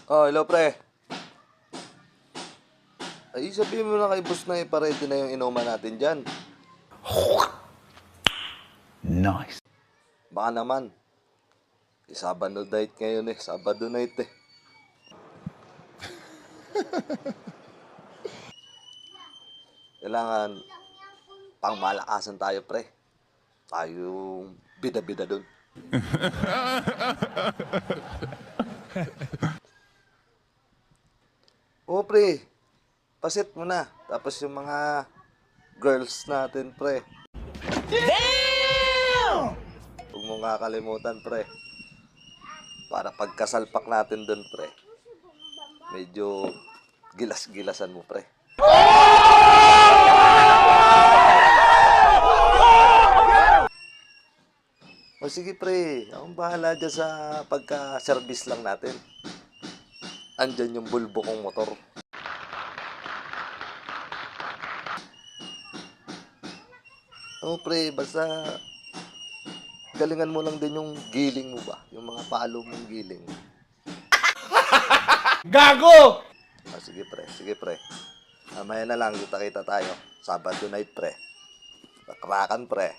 Oh, hello pre. Ay, sabihin mo na kay boss na iparedy na yung inuman natin dyan. Nice. Baka naman. Sabado night ngayon eh. Sabado night eh. Kailangan pangmalakasan tayo pre. Tayong bida-bida dun. Oo pre. Pasit mo na. Tapos yung mga girls natin pre. Damn! Huwag mong kakalimutan pre. Para pagkasalpak natin dun pre. Medyo gilas-gilasan mo pre. O sige pre, akong bahala dyan sa pagka-service lang natin. Andyan yung bulbo kong motor. O pre, basta galingan mo lang din yung giling mo ba? Yung mga palo mong giling. Gago! O sige pre, sige pre. Mamaya na lang, kita-kita tayo. Sabado night pre. Pakrakan pre.